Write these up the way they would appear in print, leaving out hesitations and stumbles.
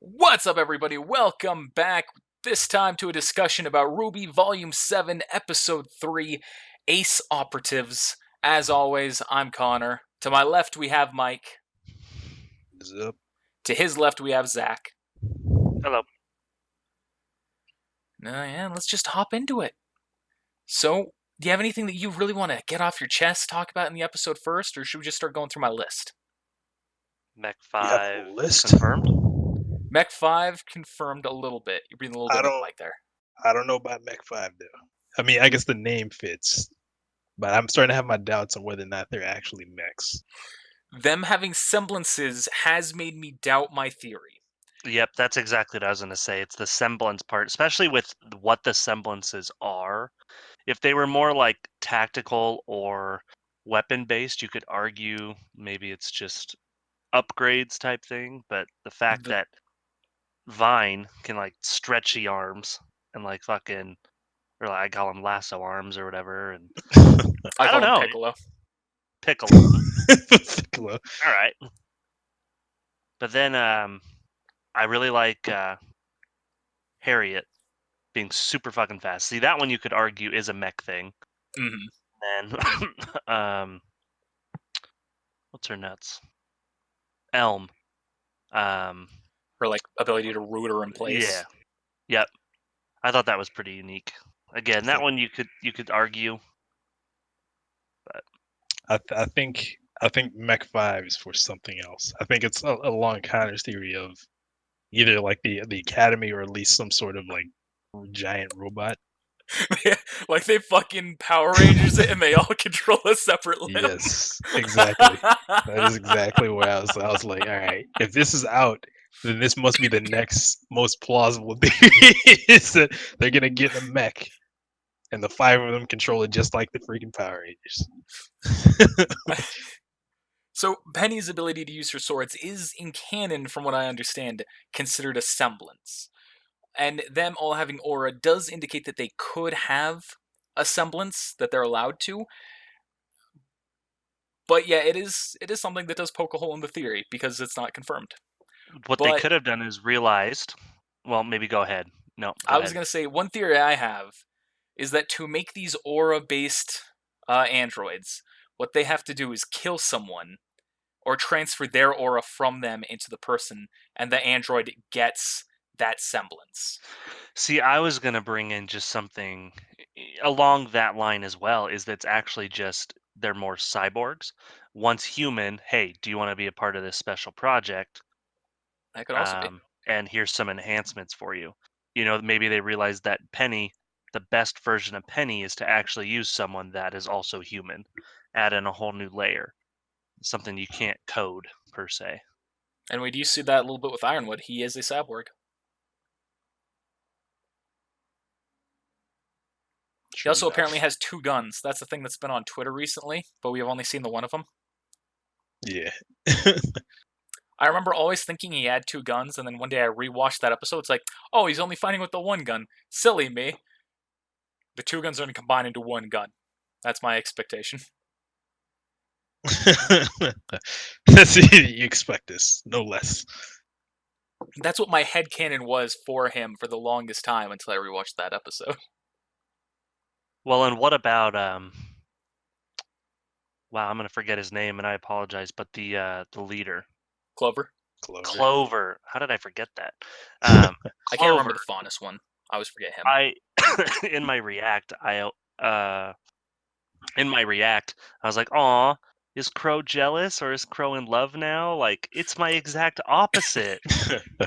What's up, everybody? Welcome back. This time to a discussion about RWBY Volume 7, Episode 3, Ace Operatives. As always, I'm Connor. To my left, we have Mike. Zip. To his left, we have Zach. Hello. Yeah, let's just hop into it. So, do you have anything that you really want to get off your chest, talk about in the episode first, or should we just start going through my list? Mech You have 5 a list? confirmed? Mech 5 confirmed a little bit. You're breathing a little I bit don't- more Mike there. I don't know about Mech 5 though. I mean, I guess the name fits, but I'm starting to have my doubts on whether or not they're actually mechs. Them having semblances has made me doubt my theory. Yep, that's exactly what I was going to say. It's the semblance part, especially with what the semblances are. If they were more like tactical or weapon-based, you could argue maybe it's just upgrades type thing, but the fact that Vine can like stretchy arms and like fucking, or like I call them lasso arms or whatever, and I don't call him know. Piccolo. Piccolo. Piccolo. All right. But then I really like Harriet being super fucking fast. See, that one you could argue is a mech thing. Mm-hmm. And what's her nuts? Elm. Her like ability to root her in place. Yeah. Yep. I thought that was pretty unique. Again, that one you could argue. But I think Mech 5 is for something else. I think it's along Connor's theory of either like the academy or at least some sort of like giant robot. Like they fucking Power Rangers it and they all control a separate limb. Yes, exactly. That is exactly where I was like, all right, if this is out, then this must be the next most plausible theory. Is that they're gonna get a mech, and the 5 of them control it just like the freaking Power Rangers. So Penny's ability to use her swords is, in canon, from what I understand, considered a semblance. And them all having aura does indicate that they could have a semblance, that they're allowed to. But yeah, it is something that does poke a hole in the theory, because it's not confirmed. what they could have done is realized. Well, maybe go ahead. No, I was going to say, one theory I have is that to make these aura-based androids, what they have to do is kill someone or transfer their aura from them into the person, and the android gets that semblance. See, I was going to bring in just something along that line as well, is that's actually just they're more cyborgs. Once human, hey, do you want to be a part of this special project? That could also be. And here's some enhancements for you. You know, maybe they realize that Penny, the best version of Penny is to actually use someone that is also human, add in a whole new layer, something you can't code per se. And we do see that a little bit with Ironwood. He is a cyborg. He also apparently has 2 guns. That's the thing that's been on Twitter recently, but we have only seen the one of them. Yeah. I remember always thinking he had 2 guns, and then one day I rewatched that episode. It's like, oh, he's only fighting with the 1 gun. Silly me. The 2 guns are going to combine into 1 gun. That's my expectation. You expect this, no less. That's what my headcanon was for him for the longest time until I rewatched that episode. Well, and what about wow, I'm gonna forget his name, and I apologize, but the leader, Clover? Clover. How did I forget that? I can't remember the Faunus one. I always forget him. In my react, I was like, "Aw, is Crow jealous or is Crow in love now? Like, it's my exact opposite."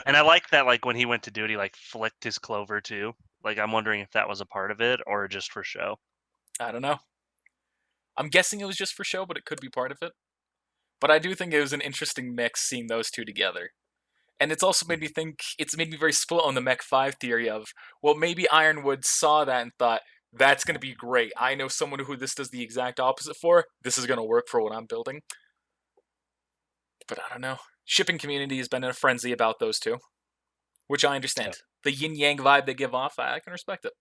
And I like that, like when he went to do it, he like flicked his Clover too. Like, I'm wondering if that was a part of it or just for show. I don't know. I'm guessing it was just for show, but it could be part of it. But I do think it was an interesting mix seeing those 2 together. And it's also made me think, it's made me very split on the Mech 5 theory of, well, maybe Ironwood saw that and thought, that's going to be great. I know someone who this does the exact opposite for. This is going to work for what I'm building. But I don't know. Shipping community has been in a frenzy about those 2, which I understand. The yin-yang vibe they give off, I can respect it.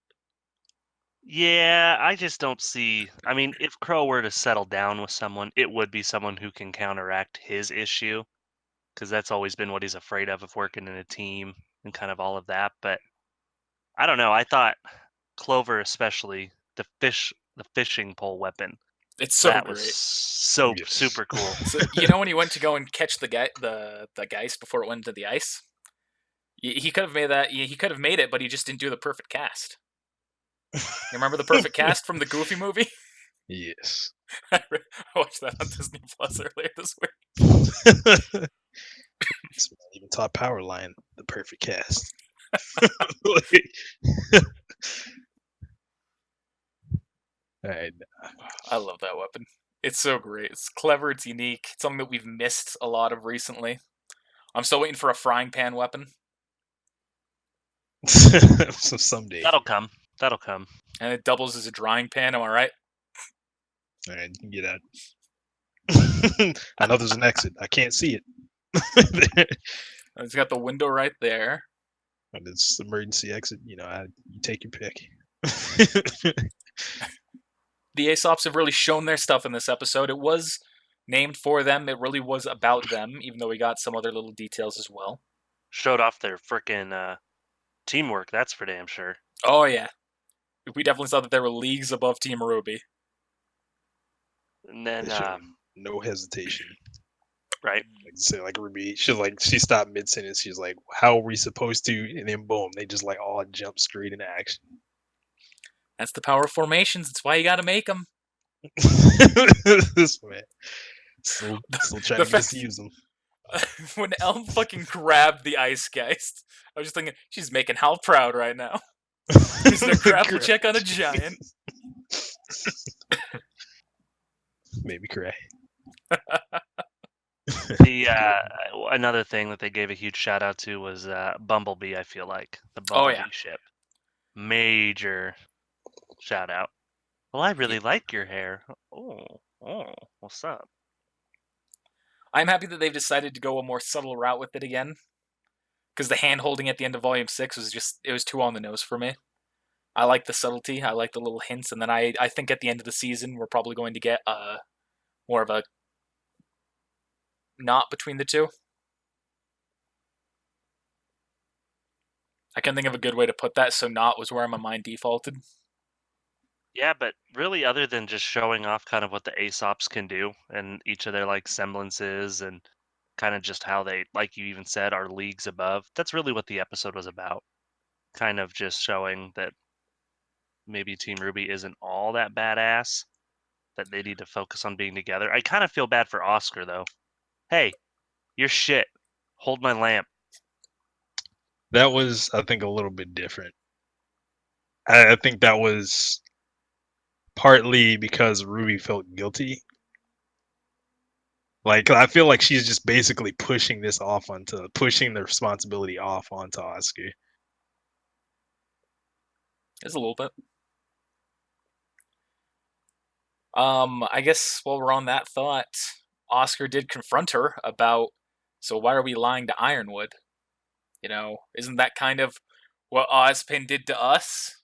Yeah, I just don't see. I mean, if Crow were to settle down with someone, it would be someone who can counteract his issue. because that's always been what he's afraid of working in a team and kind of all of that. But I don't know. I thought Clover, especially the fishing pole weapon, It's so that was great. so Yes. super cool. So you know when he went to go and catch the geist before it went into the ice, he could have made that. He could have made it, but he just didn't do the perfect cast. You remember the perfect cast from the Goofy movie? Yes. I watched that on Disney Plus earlier this week. This man even taught Powerline the perfect cast. All right. I love that weapon. It's so great. It's clever. It's unique. It's something that we've missed a lot of recently. I'm still waiting for a frying pan weapon, So someday. That'll come. That'll come. and it doubles as a drying pan. Am I right? All right, you can get out. I know there's an exit. I can't see it. It's got the window right there. And it's emergency exit. You take your pick. The Aesops have really shown their stuff in this episode. It was named for them. It really was about them, even though we got some other little details as well. Showed off their freaking teamwork. That's for damn sure. Oh yeah, we definitely saw that they were leagues above Team RWBY. And then, They showed no hesitation. right. Like say, like Ruby, she stopped mid sentence. She's like, "How are we supposed to?" And then boom, they just like all jump straight into action. That's the power of formations. It's why you got to make them. This man still trying to misuse them. When Elm fucking grabbed the ice geist, I was just thinking, she's making Hal proud right now. Using a grapple check on a giant. Made me cry. The another thing that they gave a huge shout out to was Bumblebee. I feel like the Bumblebee ship, major shout out. Well, I really like your hair. Oh, what's up? I'm happy that they've decided to go a more subtle route with it again. Because the hand holding at the end of Volume 6 was too on the nose for me. I like the subtlety, I like the little hints, and then I think at the end of the season we're probably going to get more of a knot between the two. I can't think of a good way to put that, so knot was where my mind defaulted. Yeah, but really, other than just showing off kind of what the Aesops can do and each of their like semblances and kind of just how they, like you even said, are leagues above. That's really what the episode was about. Kind of just showing that maybe Team RWBY isn't all that badass, that they need to focus on being together. I kind of feel bad for Oscar though. Hey, you're shit. Hold my lamp. That was, I think, a little bit different. I think that was partly because Ruby felt guilty. Like, I feel like she's just basically pushing the responsibility off onto Oscar. Just a little bit. I guess while we're on that thought, Oscar did confront her about, so why are we lying to Ironwood? Isn't that kind of what Ozpin did to us?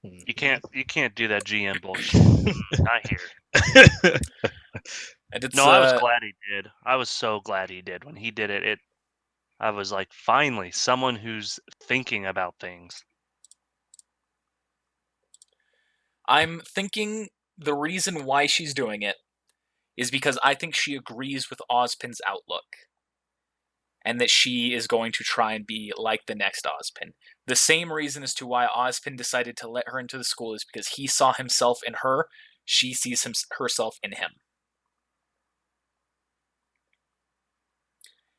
You can't do that GM bullshit. Not here. And it's, No, I was glad he did. I was so glad he did. When he did it, I was like, finally, someone who's thinking about things. I'm thinking the reason why she's doing it is because I think she agrees with Ozpin's outlook. And that she is going to try and be like the next Ozpin. The same reason as to why Ozpin decided to let her into the school is because he saw himself in her, she sees herself in him.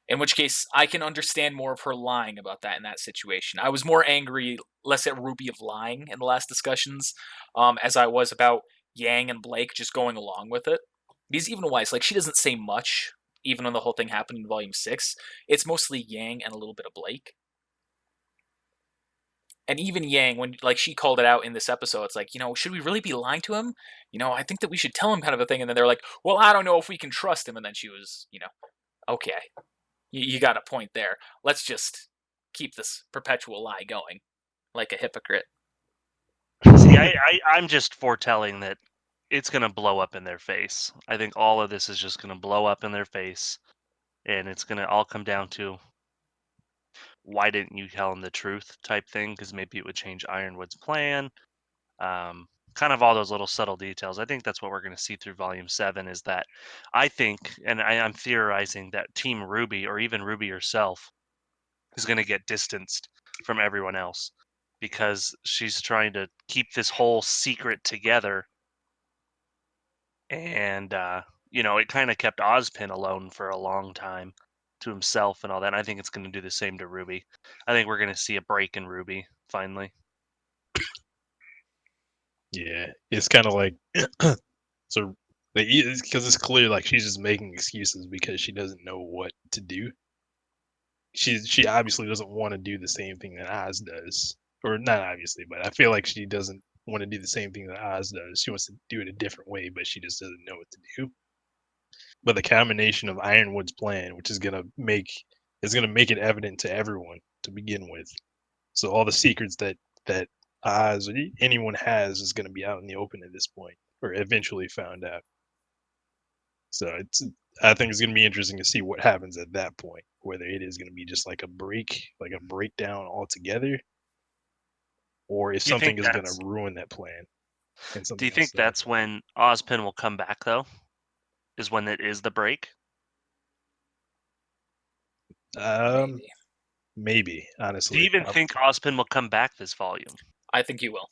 In which case, I can understand more of her lying about that in that situation. I was more angry, less at Ruby of lying in the last discussions, as I was about Yang and Blake just going along with it. Because even Wise, like, she doesn't say much, even when the whole thing happened in Volume 6. It's mostly Yang and a little bit of Blake. And even Yang, when she called it out in this episode, it's like, should we really be lying to him? I think that we should tell him kind of a thing. And then they're like, well, I don't know if we can trust him. And then she was, okay, you got a point there. Let's just keep this perpetual lie going, like a hypocrite. See, I'm just foretelling that it's going to blow up in their face. I think all of this is just going to blow up in their face, and it's going to all come down to why didn't you tell him the truth type thing, because maybe it would change Ironwood's plan. Kind of all those little subtle details. I think that's what we're going to see through Volume 7 is that I think, and I'm theorizing that Team RWBY, or even RWBY herself, is going to get distanced from everyone else because she's trying to keep this whole secret together. And, it kind of kept Ozpin alone for a long time to himself and all that. And I think it's going to do the same to RWBY. I think we're going to see a break in RWBY finally. Yeah, it's kind of like so because it's clear like she's just making excuses because she doesn't know what to do. She obviously doesn't want to do the same thing that Oz does, or not obviously, but I feel like she doesn't want to do the same thing that Oz does. She wants to do it a different way, but she just doesn't know what to do. But the combination of Ironwood's plan, which is gonna make it evident to everyone to begin with. So all the secrets that Oz or anyone has is gonna be out in the open at this point, or eventually found out. So I think it's gonna be interesting to see what happens at that point. Whether it is gonna be just like a breakdown altogether, or if Do you something think is gonna that's ruin that plan and Do something you else think to that's when Ozpin will come back though? Is when it is the break? happen. Maybe. Maybe Do honestly, you even think Ozpin will come back this volume? I think you will.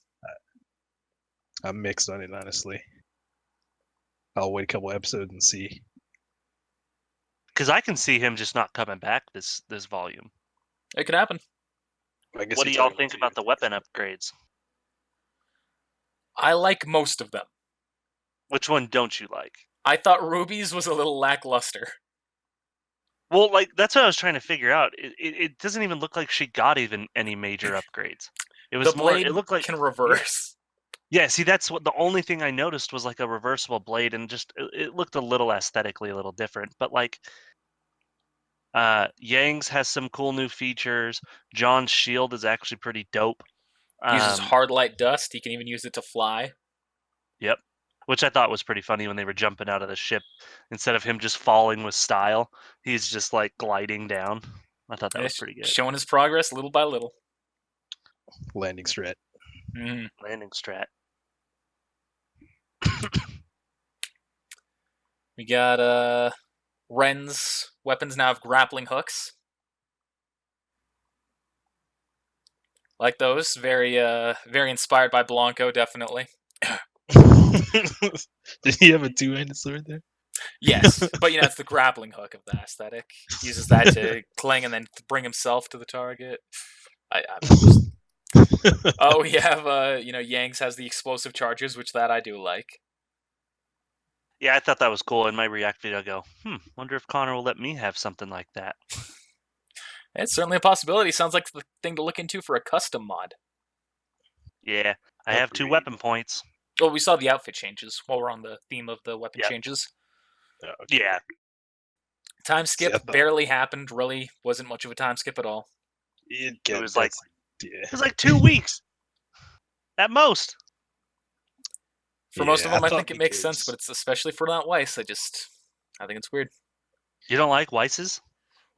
I'm mixed on it honestly. I'll wait a couple episodes and see. Because I can see him just not coming back this volume. It could happen. I guess What do you're y'all talking think two about the weapon different- upgrades? I like most of them. Which one don't you like? I thought Ruby's was a little lackluster. Well, like that's what I was trying to figure out. It doesn't even look like she got even any major upgrades. It was The more. blade It looked like can reverse. yeah. See, that's what the only thing I noticed was like a reversible blade, and just it looked a little aesthetically a little different. But like, Yang's has some cool new features. John's shield is actually pretty dope. Uses hard light dust. He can even use it to fly. Yep. Which I thought was pretty funny when they were jumping out of the ship. Instead of him just falling with style, he's just like gliding down. I thought that was pretty good. Showing his progress little by little. landing strat. Mm-hmm. Landing strat. We got Ren's weapons now have grappling hooks. Like those. Very inspired by Blanco, definitely. Did he have a two-handed sword there? Yes, but it's the grappling hook of the aesthetic. Uses that to cling and then bring himself to the target. We have Yang's has the explosive charges, which that I do like. Yeah, I thought that was cool. In my react video, I go, wonder if Connor will let me have something like that. It's certainly a possibility. Sounds like the thing to look into for a custom mod. Yeah, I have 2 Agreed. weapon points. Well, we saw the outfit changes while we're on the theme of the weapon Yep. changes. Oh, okay. Yeah, Time skip See, I thought- barely happened. Really wasn't much of a time skip at all. It was like- yeah. it was like 2 weeks at most. For most of Yeah, them, I I thought think it makes sense, because- but it's especially for not Weiss. I think it's weird. You don't like Weiss's?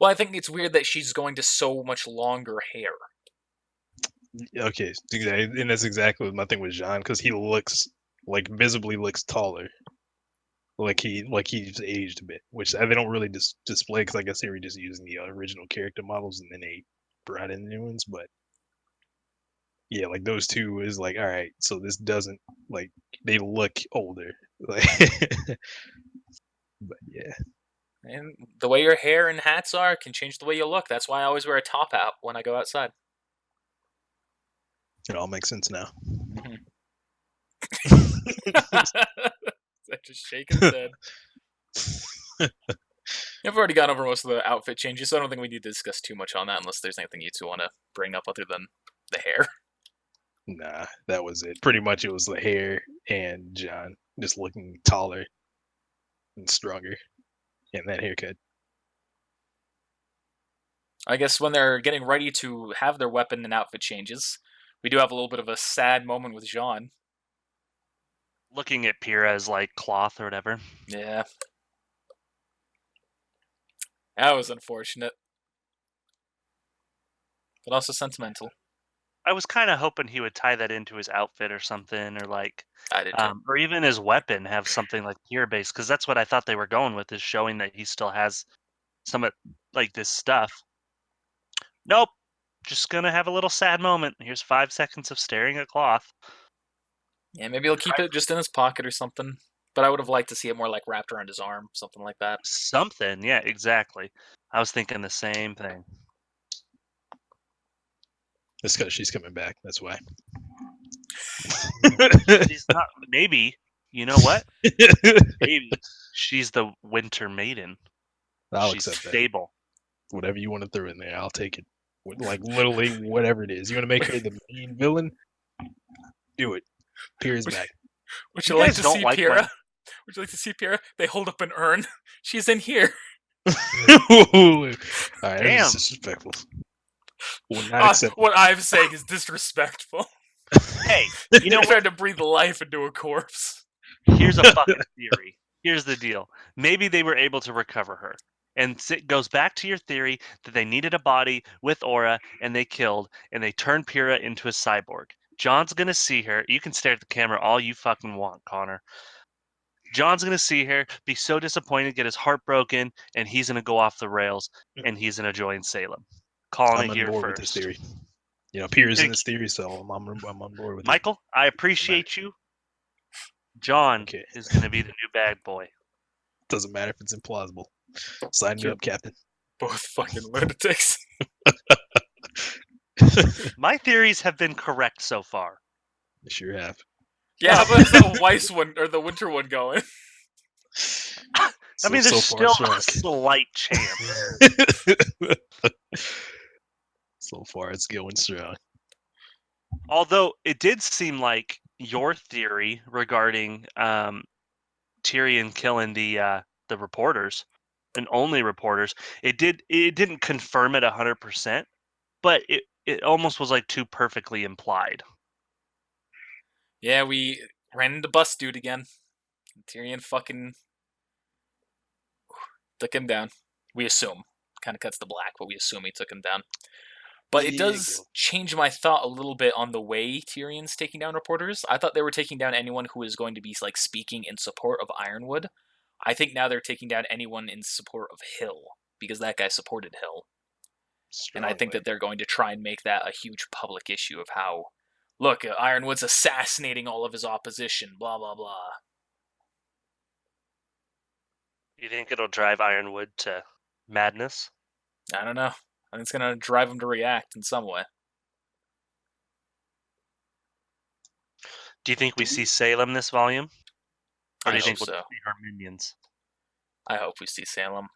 Well, I think it's weird that she's going to so much longer hair. Okay, and that's exactly my thing with Jean because he looks visibly looks taller, like he's aged a bit, which they don't really display because I guess they were just using the original character models and then they brought in new ones. But yeah, like those two is like, all right, so this doesn't they look older, like, but yeah. And the way your hair and hats are can change the way you look. That's why I always wear a top hat when I go outside. It all makes sense now. Just shaking his head. I've already gone over most of the outfit changes, so I don't think we need to discuss too much on that unless there's anything you two want to bring up other than the hair. Nah, that was it. Pretty much it was the hair and John just looking taller and stronger and that haircut. I guess when they're getting ready to have their weapon and outfit changes, we do have a little bit of a sad moment with Jean. Looking at Pyrrha as like cloth or whatever. Yeah. That was unfortunate. But also sentimental. I was kind of hoping he would tie that into his outfit or something, or like, I did too. or even his weapon have something like Pyrrha based, because that's what I thought they were going with, is showing that he still has some of like this stuff. Nope. Just gonna have a little sad moment. Here's 5 seconds of staring at cloth. Yeah, maybe he'll keep it just in his pocket or something. But I would have liked to see it more like wrapped around his arm, something like that. Something, yeah, exactly. I was thinking the same thing. It's because she's coming back. That's why. She's not. Maybe. You know what? Maybe she's the Winter Maiden. I'll She's accept that. stable. Whatever you want to throw in there, I'll take it. Like literally, whatever it is. You want to make her the main villain? Do it. Pyrrha's back. Would You you like guys to don't see like Pyrrha? when- Would you like to see Pyrrha? They hold up an urn. She's in here. All right, Damn. that's disrespectful. Will not accept. What I'm saying is disrespectful. Hey, you know You're what? trying to breathe life into a corpse. Here's a fucking theory. Here's the deal. Maybe they were able to recover her. And it goes back to your theory that they needed a body with aura and they killed and they turned Pyrrha into a cyborg. John's going to see her. You can stare at the camera all you fucking want, Connor. John's going to see her, be so disappointed, get his heart broken, and he's going to go off the rails and he's going to join Salem. Calling I'm it on here board first. with this theory. You know, Pyrrha's in Thank this theory, so I'm on board with Michael, I appreciate you. John Okay. is going to be the new bad boy. it. Doesn't matter if it's implausible. Sign me up, Captain. Both fucking lunatics. My theories have been correct so far. I sure have. Yeah, how about the Weiss one or the Winter one going? I mean, there's so far, still a strong. slight chance. So far, it's going strong. Although it did seem like your theory regarding Tyrion killing the reporters and only reporters, it didn't confirm it 100%, but it almost was like too perfectly implied. Yeah, we ran into Bus Dude again. Tyrion fucking took him down. We assume. Kind of cuts the black, but we assume he took him down. But it does change my thought a little bit on the way Tyrion's taking down reporters. I thought they were taking down anyone who was going to be like speaking in support of Ironwood. I think now they're taking down anyone in support of Hill because that guy supported Hill. And I think that they're going to try and make that a huge public issue of how, look, Ironwood's assassinating all of his opposition, blah, blah, blah. You think it'll drive Ironwood to madness? I don't know. I think it's going to drive him to react in some way. Do you think we see Salem this volume? Or do I you think hope we'll so. see her minions? I hope we see Salem.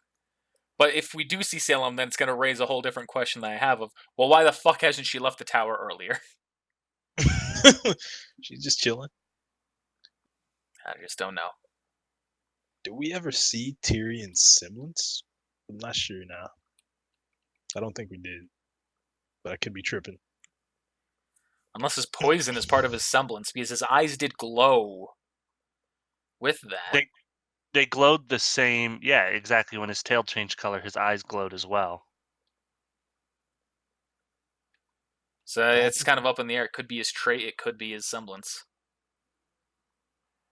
But if we do see Salem, then it's going to raise a whole different question that I have of, well, why the fuck hasn't she left the tower earlier? She's just chilling. I just don't know. Do we ever see Tyrion's semblance? I'm not sure now. I don't think we did. But I could be tripping. Unless his poison is part of his semblance, because his eyes did glow with that. They glowed the same. Yeah, exactly. When his tail changed color, his eyes glowed as well. So it's kind of up in the air. It could be his trait, it could be his semblance.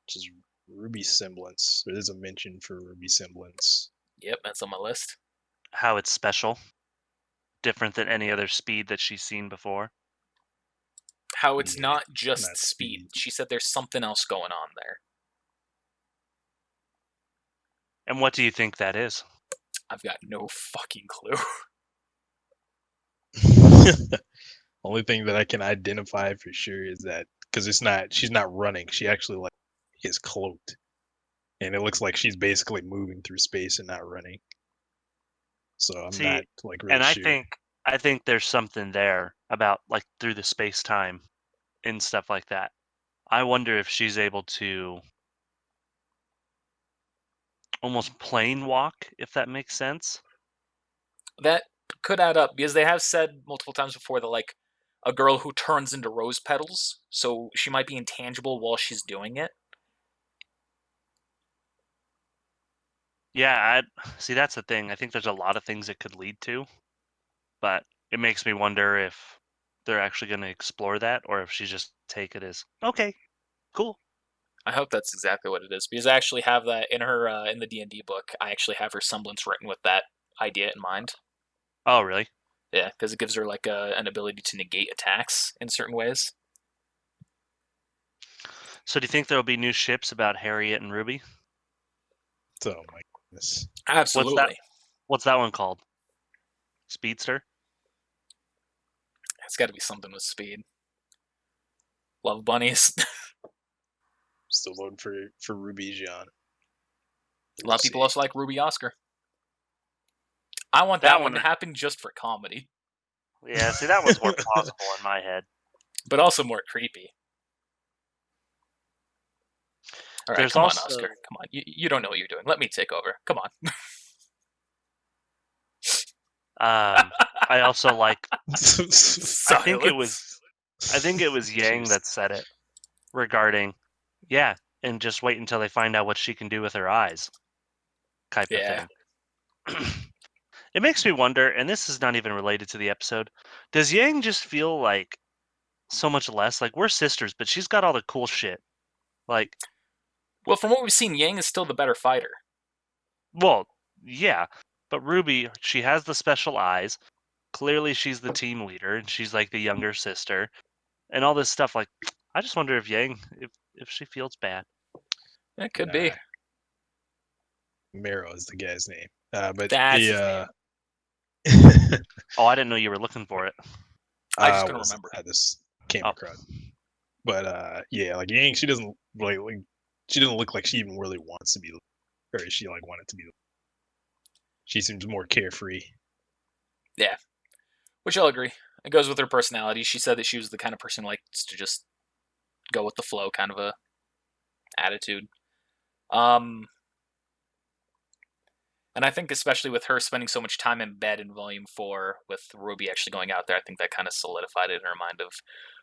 Which is Ruby semblance. There is a mention for Ruby semblance. Yep, that's on my list. How it's special. Different than any other speed that she's seen before. How it's Yeah, not just not speed. speed. She said there's something else going on there. And what do you think that is? I've got no fucking clue. Only thing that I can identify for sure is that because she's not running. She actually like is cloaked, and it looks like she's basically moving through space and not running. So I'm not like really And sure. I think there's something there about like through the space time and stuff like that. I wonder if she's able to almost plane walk, if that makes sense. That could add up, because they have said multiple times before that, like, a girl who turns into rose petals, so she might be intangible while she's doing it. Yeah, see, that's the thing. I think there's a lot of things it could lead to, but it makes me wonder if they're actually going to explore that, or if she just take it as okay, cool. I hope that's exactly what it is, because I actually have that in her in the D&D book. I actually have her semblance written with that idea in mind. Oh, really? Yeah, because it gives her like an ability to negate attacks in certain ways. So, do you think there will be new ships about Harriet and Ruby? Oh my goodness. Absolutely. What's that one called? Speedster? It's got to be something with speed. Love bunnies. Still voting for Ruby John. A lot of people also like Ruby Oscar. I want that one to happen just for comedy. Yeah, see, that one's more plausible in my head. But also more creepy. All right, come on, Oscar. Come on. You don't know what you're doing. Let me take over. Come on. I also like. Silence. I think it was Yang that said it regarding, yeah, and just wait until they find out what she can do with her eyes, type of thing. It makes me wonder, and this is not even related to the episode. Does Yang just feel like so much less? Like, we're sisters, but she's got all the cool shit. Like, well, from what we've seen, Yang is still the better fighter. Well, yeah, but Ruby, she has the special eyes. Clearly, she's the team leader, and she's like the younger sister, and all this stuff. Like, I just wonder if Yang, if she feels bad. It could be. Marrow is the guy's name. But that's his name. Oh, I didn't know you were looking for it. I just couldn't remember. I just came across. But yeah, like Yang, she doesn't like she doesn't look like she even really wants to be, or she like wanted to be. She seems more carefree. Yeah, which I'll agree. It goes with her personality. She said that she was the kind of person who likes to just go with the flow, kind of a attitude. And I think especially with her spending so much time in bed in Volume 4, with Ruby actually going out there, I think that kind of solidified it in her mind of,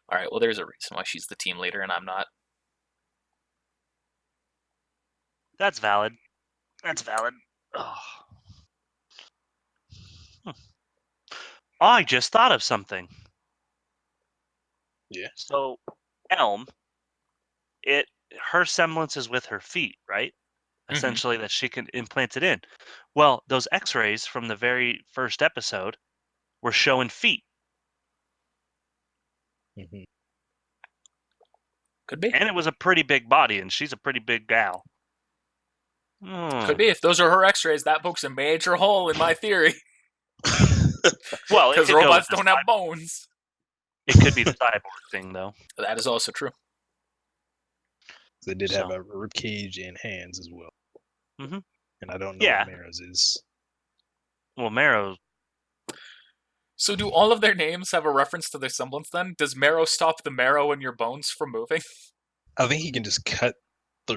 all right, well, there's a reason why she's the team leader and I'm not. That's valid. That's valid. Oh. I just thought of something. Yeah. So, Elm, her semblance is with her feet, right? Essentially, that she can implant it in. Well, those X-rays from the very first episode were showing feet. Mm-hmm. Could be. And it was a pretty big body, and she's a pretty big gal. Could be. If those are her X-rays, that pokes a major hole in my theory. Well, because robots don't have bones. It could be the cyborg thing, though. That is also true. They did have a rib cage and hands as well. Mm-hmm. And I don't know what Marrow's is. Well, Marrow. So do all of their names have a reference to their semblance then? Does Marrow stop the marrow in your bones from moving? I think he can just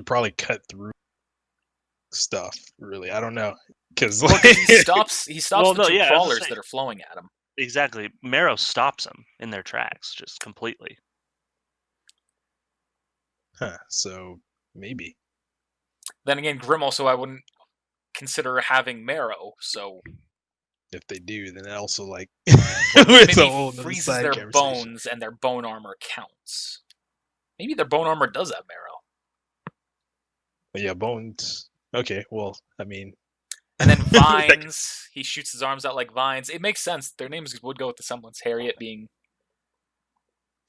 probably cut through stuff, really. I don't know. Because he stops the two crawlers that are flowing at him. Exactly. Marrow stops them in their tracks, just completely. Huh, so maybe. Then again, Grimm also I wouldn't consider having Marrow, so... If they do, then it also, like... maybe freezes their bones and their bone armor counts. Maybe their bone armor does have Marrow. Yeah, bones... Okay, well, I mean... And then vines, he shoots his arms out like vines. It makes sense. Their names would go with the semblance. Harriet being...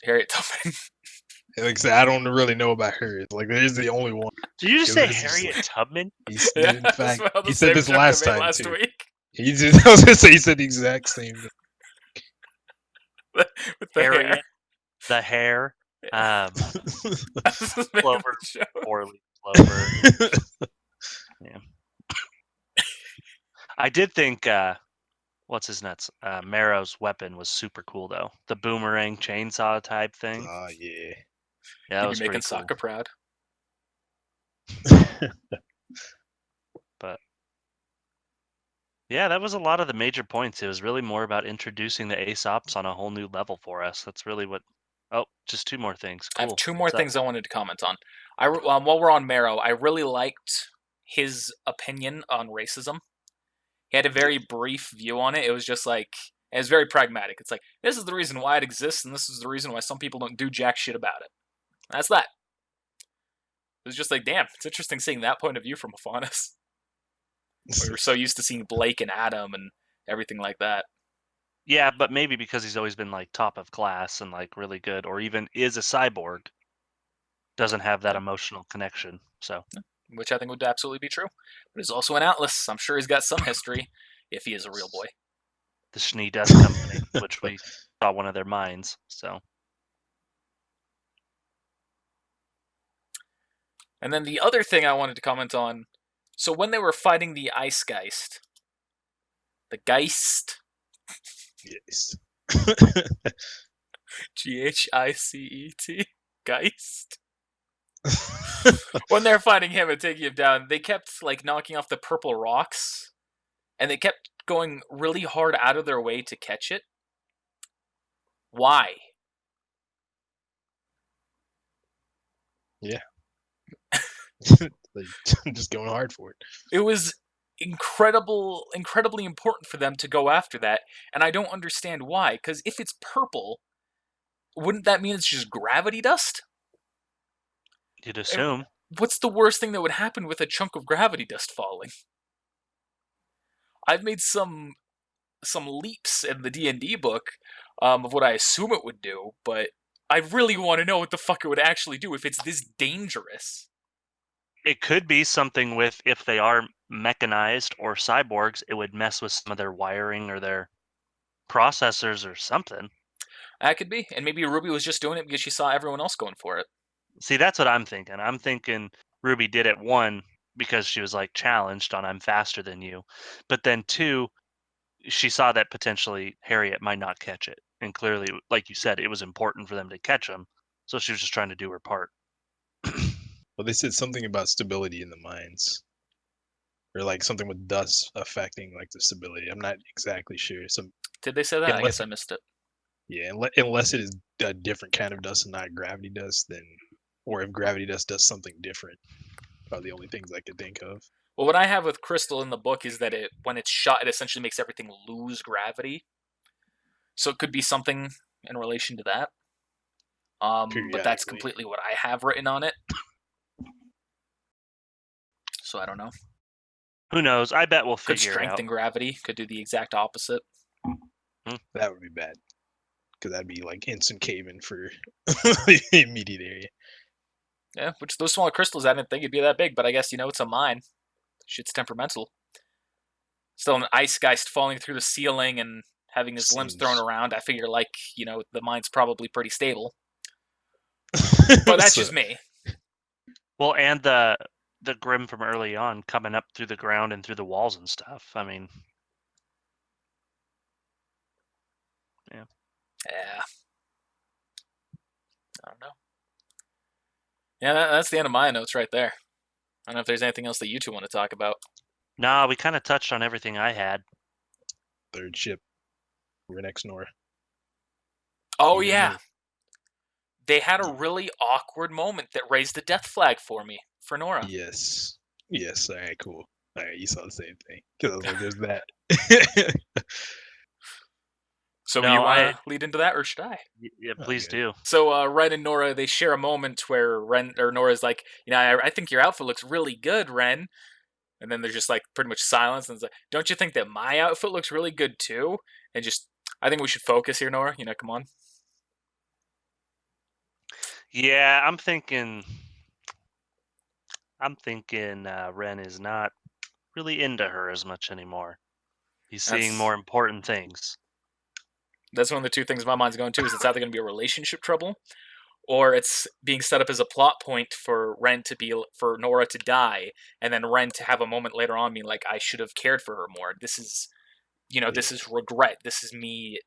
Harriet Tubman. Like I said, I don't really know about her. Like, there's the only one. Did you just say Harriet Tubman? In fact, he said this last time, too. Week. I was going to say, he said the exact same thing. With the Harriet, hair. The hair. Clover. Poorly Clover. Yeah. I did think, what's his nuts? Marrow's weapon was super cool, though. The boomerang chainsaw type thing. Oh, yeah. Yeah, that was making pretty cool. Sokka proud. But yeah, that was a lot of the major points. It was really more about introducing the Aesops on a whole new level for us. That's really what... Oh, just two more things. Cool. I have two more things I wanted to comment on. While we're on Marrow, I really liked his opinion on racism. He had a very brief view on it. It was just like, it was very pragmatic. It's like, this is the reason why it exists, and this is the reason why some people don't do jack shit about it. That's that. It was just like, damn, it's interesting seeing that point of view from Afanis. We were so used to seeing Blake and Adam and everything like that. Yeah, but maybe because he's always been like top of class and like really good, or even is a cyborg, doesn't have that emotional connection. So, which I think would absolutely be true. But he's also an Atlas. I'm sure he's got some history if he is a real boy. the Schnee Dust Company, which we saw one of their mines. So, and then the other thing I wanted to comment on. So when they were fighting the Ice Geist, the Geist, Yes. G-H-I-C-E-T, Geist. When they're fighting him and taking him down, they kept like knocking off the purple rocks, and they kept going really hard out of their way to catch it. Why? Yeah. Just going hard for it. It was incredibly important for them to go after that, and I don't understand why. Because if it's purple, wouldn't that mean it's just gravity dust? you'd assume. What's the worst thing that would happen with a chunk of gravity dust falling? I've made some leaps in the D&D book of what I assume it would do, but I really want to know what the fuck it would actually do if it's this dangerous. It could be something with, if they are mechanized or cyborgs, it would mess with some of their wiring or their processors or something. That could be. And maybe Ruby was just doing it because she saw everyone else going for it. See, that's what I'm thinking. I'm thinking Ruby did it, one, because she was like challenged on I'm faster than you. But then two, she saw that potentially Harriet might not catch it. And clearly, like you said, it was important for them to catch him. So she was just trying to do her part. Well, they said something about stability in the mines, or like something with dust affecting like the stability. I'm not exactly sure. Did they say that? I Unless- guess I missed it. Yeah, unless it is a different kind of dust and not gravity dust, then, or if gravity dust does something different, are the only things I could think of. Well, what I have with Crystal in the book is that when it's shot, it essentially makes everything lose gravity. So it could be something in relation to that. But that's completely what I have written on it. So I don't know. Who knows? I bet we'll Could figure it out. strengthen gravity. Could do the exact opposite. That would be bad, because that'd be like instant cave-in for the immediate area. Yeah, which those smaller crystals, I didn't think it'd be that big, but I guess, it's a mine. Shit's temperamental. Still an ice geist falling through the ceiling and having his limbs thrown around. I figure, the mine's probably pretty stable. But that's just me. Well, and the Grim from early on coming up through the ground and through the walls and stuff. I mean, Yeah. I don't know. Yeah, that's the end of my notes right there. I don't know if there's anything else that you two want to talk about. nah, we kind of touched on everything I had. Third ship. We're next Nora. Oh, yeah. They had a really awkward moment that raised a death flag for me, for Nora. Yes. Yes. All right. Cool. All right. You saw the same thing. Because I was like, there's that. So No, you want to lead into that, or should I? Yeah, please do. So Ren and Nora, they share a moment where Nora's like, I think your outfit looks really good, Ren. And then there's just like pretty much silence, and it's like, don't you think that my outfit looks really good too? And just, I think we should focus here, Nora. Come on. Yeah, I'm thinking Ren is not really into her as much anymore. He's seeing more important things. That's one of the two things my mind's going to, is it's either going to be a relationship trouble, or it's being set up as a plot point for Nora to die, and then Ren to have a moment later on being like, I should have cared for her more. This is, this is regret. This is me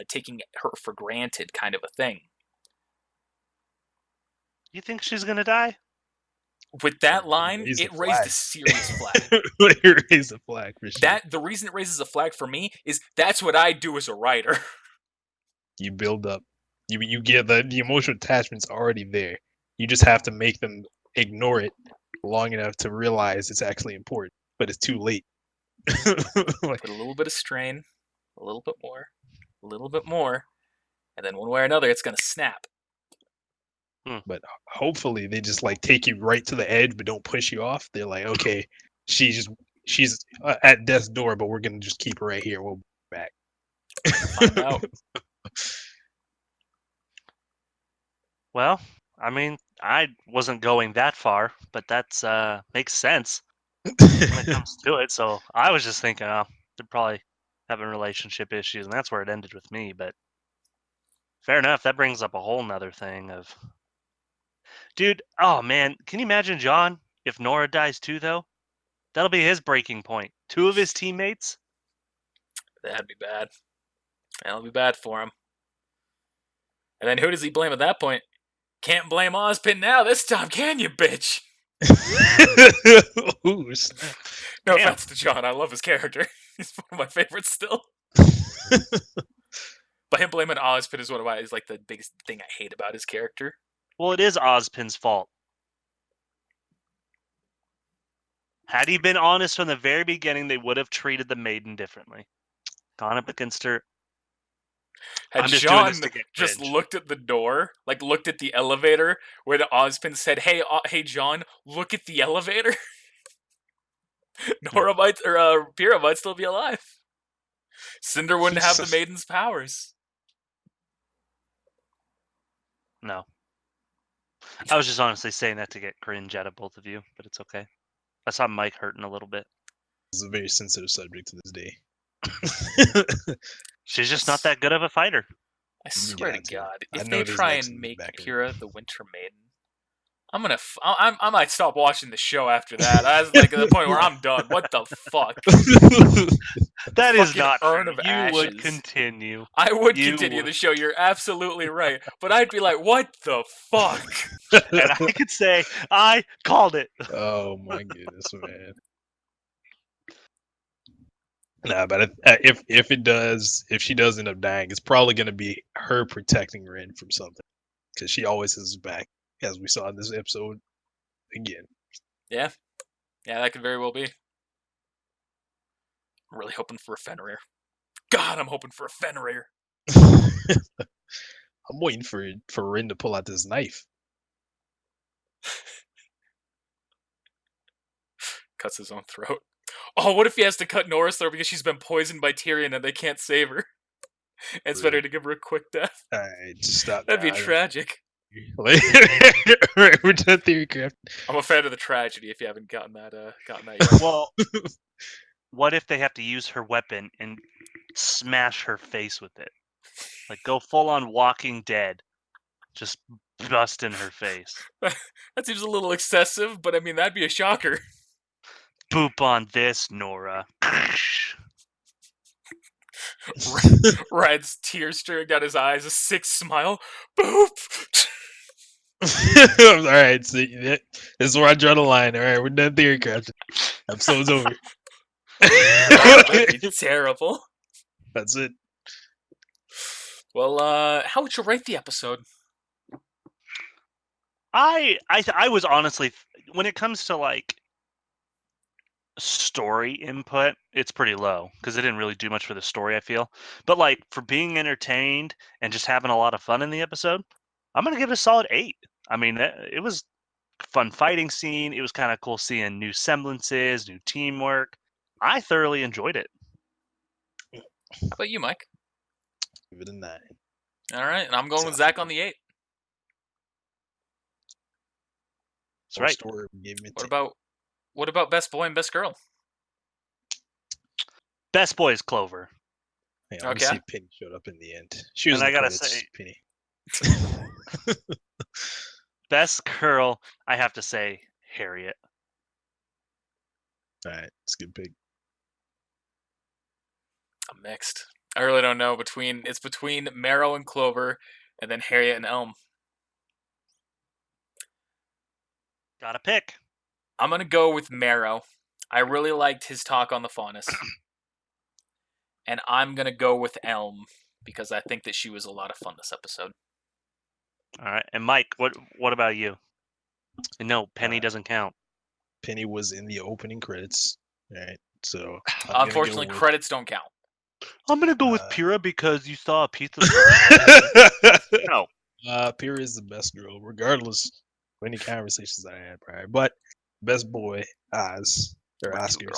taking her for granted kind of a thing. You think she's gonna die? With that line, it raised a serious flag. It raised a flag for sure. The reason it raises a flag for me is that's what I do as a writer. You build up. You get the emotional attachment's already there. You just have to make them ignore it long enough to realize it's actually important, but it's too late. Like, Put a little bit of strain, a little bit more, a little bit more, and then one way or another, it's gonna snap. but hopefully they just like take you right to the edge, but don't push you off. They're like, okay, she's at death's door, but we're gonna just keep her right here. We'll be back. Find out. Well, I mean, I wasn't going that far, but that's makes sense when it comes to it. So I was just thinking, oh, they're probably having relationship issues, and that's where it ended with me. But fair enough. That brings up a whole nother thing of, dude. Oh man, can you imagine John if Nora dies too? Though that'll be his breaking point. Two of his teammates. That'd be bad. That'll be bad for him. And then who does he blame at that point? Can't blame Ozpin now this time, can you, bitch? Ooh, snap. No Damn. offense to John, I love his character. He's one of my favorites still. But him blaming Ozpin is like the biggest thing I hate about his character. Well, it is Ozpin's fault. Had he been honest from the very beginning, they would have treated the maiden differently. Gone up against her. Had I'm just doing John this to get just cringe. looked at the door, like looked at the elevator, where the Ozpin said, "Hey, John, look at the elevator." Nora might, or Pyrrha might still be alive. Cinder wouldn't have the maiden's powers. No. I was just honestly saying that to get cringe out of both of you, but it's okay. I saw Mike hurting a little bit. It's a very sensitive subject to this day. She's just not that good of a fighter. I swear Yeah, to too. God, I if know they there's try Lex and in the make back of it. Pyrrha the Winter Maiden, I might stop watching the show after that. I was like at the point where I'm done. What the fuck? That is Fucking not urn true. of You would ashes. continue. I would You continue would. the show. You're absolutely right. But I'd be like, what the fuck? And I could say, I called it. Oh my goodness, man. Nah, but if she does end up dying, it's probably gonna be her protecting Ren from something, because she always has his back, as we saw in this episode. Again, Yeah, that could very well be. I'm really hoping for a Fenrir. God, I'm hoping for a Fenrir. I'm waiting for Ren to pull out this knife. Cuts his own throat. Oh, what if he has to cut Nora's throat because she's been poisoned by Tyrion and they can't save her? It's better to give her a quick death. All right, just stop. That'd be now. tragic. Right, we're done theory craft. I'm a fan of the tragedy. If you haven't gotten that yet. Well, what if they have to use her weapon and smash her face with it? Like go full on Walking Dead. Just bust in her face. That seems a little excessive, but I mean that'd be a shocker. Boop on this, Nora. Red's tears streaming down his eyes, a sick smile. Boop. All right, so this is where I draw the line. All right, we're done theory crafting. Episode's over. That'd be terrible. That's it. Well, how would you rate the episode? I was honestly, when it comes to like story input, it's pretty low because it didn't really do much for the story, I feel. But like for being entertained and just having a lot of fun in the episode, I'm gonna give it a solid 8. I mean, it was a fun fighting scene. It was kind of cool seeing new semblances, new teamwork. I thoroughly enjoyed it. How about you, Mike? Give it a 9. All right, and I'm going with Zach on the 8. That's right. Story gave me a What 10. about best boy and best girl? Best boy is Clover. Hey, I want to Okay. see if Penny showed up in the end. She was And in the I gotta credits, say- Penny. Best girl, I have to say Harriet. All right, it's a good pick. I'm mixed. I really don't know. It's between Marrow and Clover, and then Harriet and Elm. Gotta pick. I'm gonna go with Marrow. I really liked his talk on the Faunus. And I'm gonna go with Elm because I think that she was a lot of fun this episode. All right. And Mike, what about you? And no, Penny doesn't count. Penny was in the opening credits. All right, so Unfortunately, credits don't count. I'm gonna go with Uh, Pyrrha because you saw a pizza. No, Pyrrha is the best girl, regardless of any conversations I had prior. But best boy, Oz or We're cute Oscar, girl.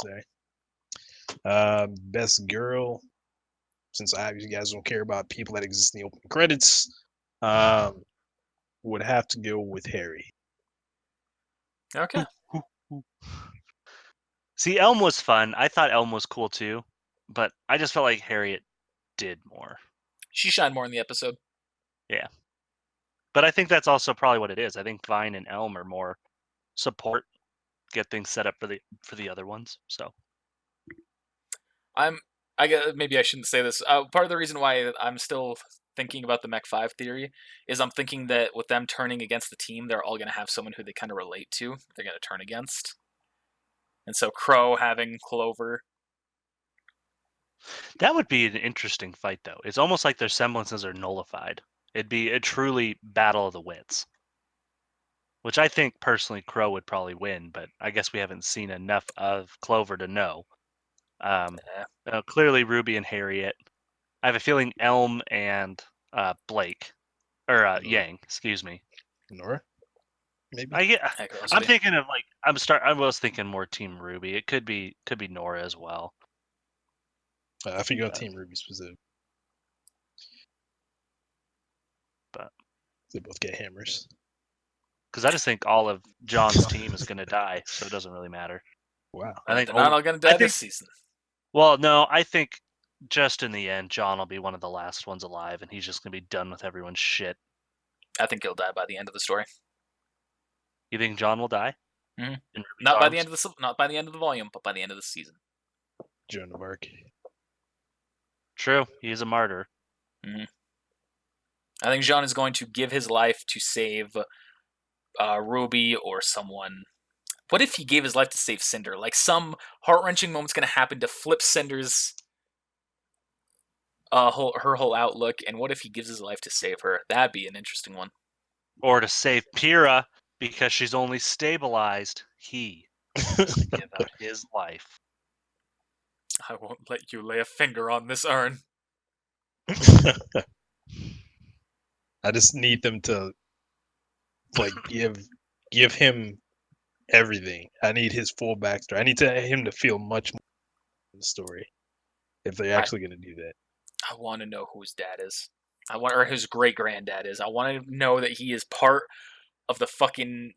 sorry. Best girl, since you guys don't care about people that exist in the open credits, would have to go with Harry. Okay. see, Elm was fun. I thought Elm was cool too, but I just felt like Harriet did more. She shined more in the episode. But I think that's also probably what it is. I think Vine and Elm are more support, get things set up for the other ones. So I guess maybe I shouldn't say this. Part of the reason why I'm still thinking about the Mech 5 theory is I'm thinking that with them turning against the team, they're all going to have someone who they kind of relate to. They're going to turn against. And so Crow having Clover. that would be an interesting fight, though. It's almost like their semblances are nullified. It'd be a truly battle of the wits, which I think personally Crow would probably win, but I guess we haven't seen enough of Clover to know. Clearly, Ruby and Harriet. I have a feeling Elm and Blake, or Yang, excuse me. Nora, maybe. I'm thinking of like I was thinking more Team Ruby. It could be Nora as well. I figure on Team Ruby specific. But they both get hammers. Because I just think all of John's team is going to die, so it doesn't really matter. Wow. I think they're not all going to die this season. Well, no, I think just in the end, John will be one of the last ones alive, and he's just going to be done with everyone's shit. I think he'll die by the end of the story. You think John will die? Mm-hmm. Not by the end of the volume, but by the end of the season. Joan of Arc. True, he is a martyr. Mm-hmm. I think Jean is going to give his life to save Ruby or someone. What if he gave his life to save Cinder? Like some heart-wrenching moment's going to happen to flip Cinder's her whole outlook, and what if he gives his life to save her? That'd be an interesting one. Or to save Pyrrha because she's only stabilized. He has to give out his life. I won't let you lay a finger on this urn. I just need them to like give him everything. I need his full backstory. I need him to feel much more in the story if they're actually going to do that. I want to know who his dad is. Or his great granddad is. I want to know that he is part of the fucking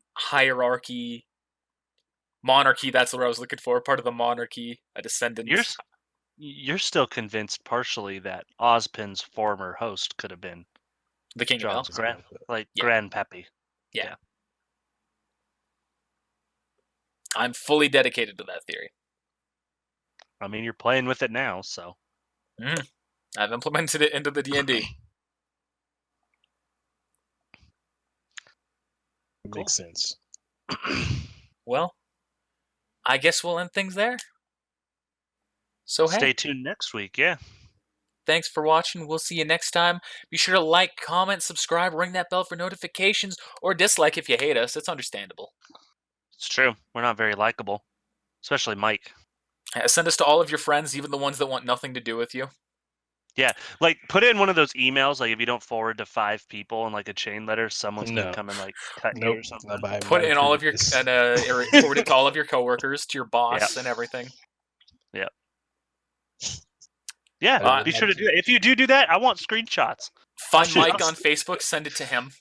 monarchy. That's what I was looking for. Part of the monarchy, a descendant. You're still convinced partially that Ozpin's former host could have been the King of Elves, Grandpappy. Yeah. I'm fully dedicated to that theory. I mean, you're playing with it now, so. Mm-hmm. I've implemented it into the D&D. Cool. Makes sense. Well, I guess we'll end things there. So stay tuned next week, yeah. Thanks for watching. We'll see you next time. Be sure to like, comment, subscribe, ring that bell for notifications, or dislike if you hate us. It's understandable. It's true. We're not very likable, especially Mike. Send us to all of your friends, even the ones that want nothing to do with you. Yeah, like put it in one of those emails. Like if you don't forward to 5 people in like a chain letter, someone's gonna come and like cut you or something. Put it in all of your forward it to all of your coworkers, to your boss, and everything. Yeah. Yeah, be sure to do that. If you do that, I want screenshots. Find Mike on Facebook, send it to him.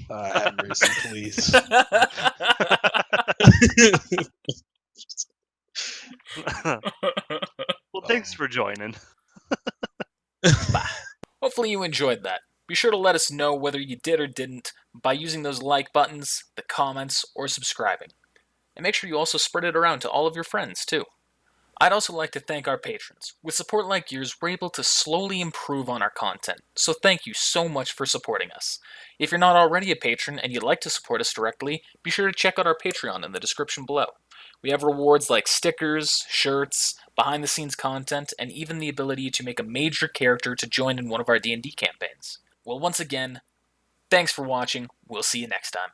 Have mercy, please. Well, thanks for joining. Hopefully you enjoyed that. Be sure to let us know whether you did or didn't by using those like buttons, the comments, or subscribing. And make sure you also spread it around to all of your friends, too. I'd also like to thank our patrons. With support like yours, we're able to slowly improve on our content, so thank you so much for supporting us. If you're not already a patron and you'd like to support us directly, be sure to check out our Patreon in the description below. We have rewards like stickers, shirts, behind-the-scenes content, and even the ability to make a major character to join in one of our D&D campaigns. Well, once again, thanks for watching. We'll see you next time.